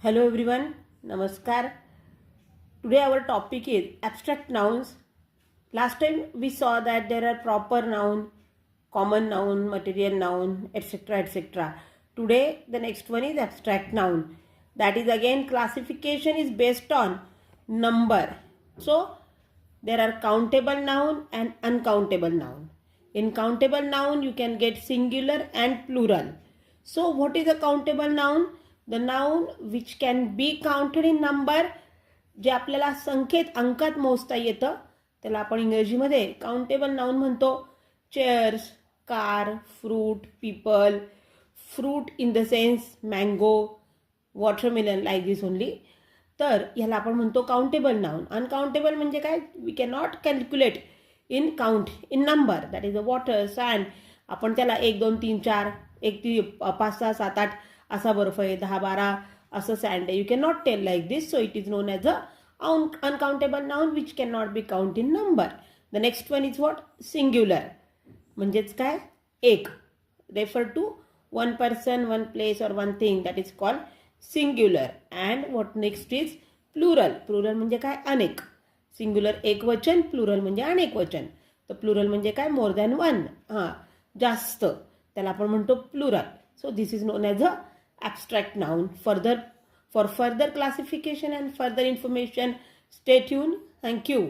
Hello everyone, Namaskar. Today our topic is abstract nouns. Last time we saw that there are proper noun, common noun, material noun, etc. etc. Today the next one is abstract noun. That is again classification is based on number. So there are countable noun and uncountable noun. In countable noun you can get singular and plural. So what is a countable noun? The noun which can be counted in number, जे आपल्याला संख्येत अंकात मोजता येतं त्याला आपण इंग्रजीमध्ये countable noun म्हणतो. Chairs, car, fruit, people, fruit in the sense mango, watermelon like this only. तर ह्याला आपण म्हणतो काउंटेबल नाउन. अनकाउंटेबल म्हणजे काय? We can not calculate in count in number. That is a water, sand. आपण त्याला 1 2 3 4 1 5 6 7 8 असा बर्फ आहे, 10 12 असं सँड आहे. You can not tell like this. So it is known as a uncountable noun which can not be count in number. The next one is what? Singular. म्हणजेच काय? एक. Refer to one person, one place और one thing. That is called singular. And what next is plural. Plural म्हणजे काय? अनेक. Singular एक वचन, plural म्हणजे अनेक वचन. तर प्लुरल म्हणजे काय? More than one. जास्त. त्याला आपण म्हणतो plural. So this is known as a abstract noun. For further classification and further information, stay tuned. Thank you.